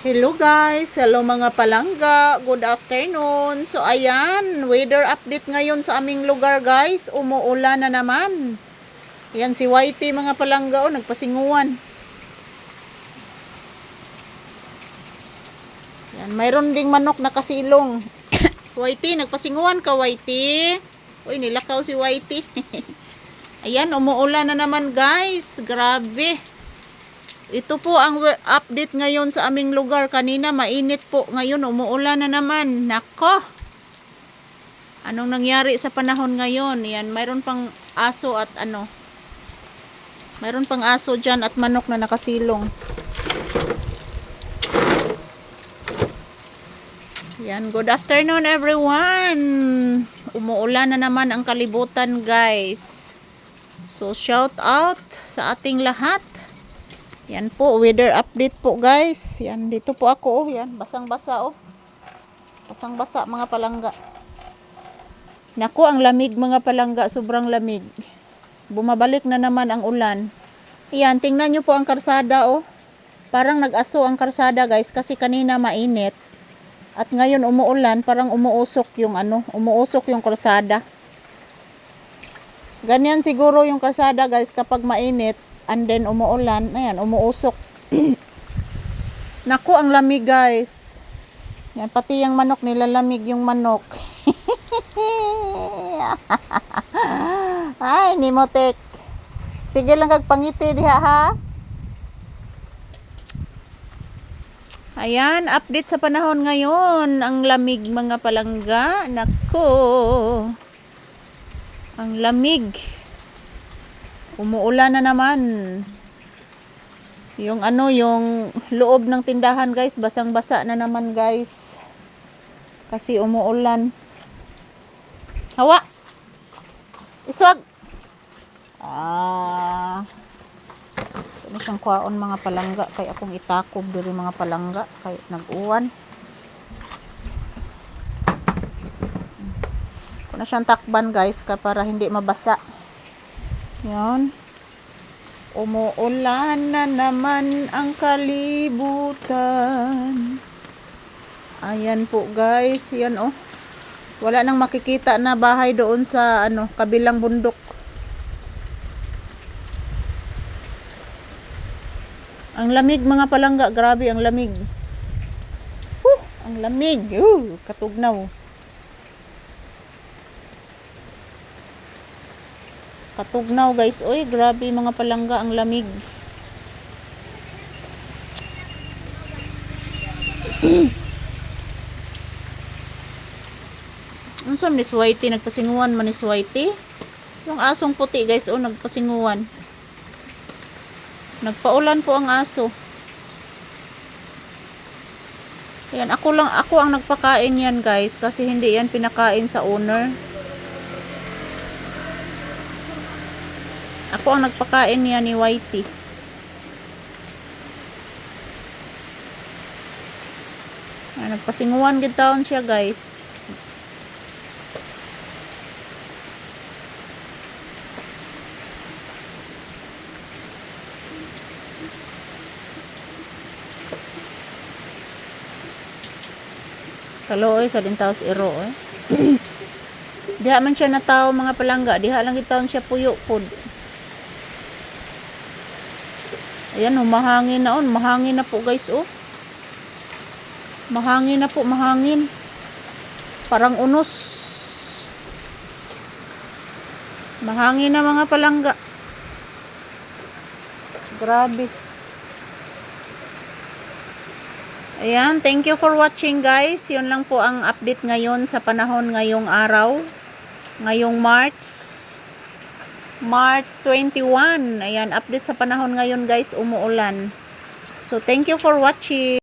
Hello guys, hello mga palangga, good afternoon. So ayan, weather update ngayon sa aming lugar guys, umuulan na naman. Ayan si Whitey mga palangga, nagpasinguan. Ayan, mayroon ding manok na kasilong. Whitey, nagpasinguan ka Whitey. Uy, nilakaw si Whitey. Ayan, umuulan na naman guys, grabe. Ito po ang update ngayon sa aming lugar. Kanina mainit po. Ngayon umuulan na naman. Nako! Anong nangyari sa panahon ngayon? Yan, mayroon pang aso at ano. Mayroon pang aso dyan at manok na nakasilong. Yan, good afternoon everyone. Umuulan na naman ang kalibutan guys. So shout out sa ating lahat. Yan po, weather update po guys. Yan, dito po ako. Yan, basang-basa Basang-basa mga palangga. Naku, ang lamig mga palangga. Sobrang lamig. Bumabalik na naman ang ulan. Yan, tingnan nyo po ang karsada Parang nag-aso ang karsada guys. Kasi kanina mainit. At ngayon umuulan. Parang umuusok yung umuusok yung karsada. Ganyan siguro yung karsada guys kapag mainit. And then umuulan, ayan, umuusok. Naku, ang lamig guys. Yan, pati yung manok, nilalamig yung manok. Ay, Nimotek. Sige lang kagpangiti diha ha. Ayan, update sa panahon ngayon. Ang lamig mga palangga. Naku. Ang lamig. Umuulan na naman. Yung yung loob ng tindahan guys, basang-basa na naman guys. Kasi umuulan. Hawa! Iswag! Ano siyang kwaon mga palangga. Kaya akong itakob diri mga palangga. Kaya nag-uwan. Kung na siyang takban guys, para hindi mabasa. Yan. Umuulan na naman ang kalibutan. Ayan po guys. Yan Wala nang makikita na bahay doon sa kabilang bundok. Ang lamig mga palangga. Grabe ang lamig. Ang lamig. Katugnaw. Katugnaw guys. Oy, grabe mga palangga ang lamig. Unsa ni Whitey nagpasinguan man ni Whitey? Yung asong puti guys, nagpasinguan. Nagpaulan po ang aso. Yan, ako ang nagpakain yan guys kasi hindi yan pinakain sa owner. Ako ang nagpakain niya ni Whitey. Nagpasinguan gid taon siya guys. Kaloy sa dintaos iro Diha man siya na tao mga palangga. Diha lang gid taon siya puyo pod. Ayan, mahangin na mahangin na po guys Mahangin na po, mahangin. Parang unos. Mahangin na mga palangga. Grabe. Ayan, thank you for watching guys. Yun lang po ang update ngayon sa panahon ngayong araw. Ngayong March 21. Ayan, update sa panahon ngayon guys, umuulan. So, thank you for watching.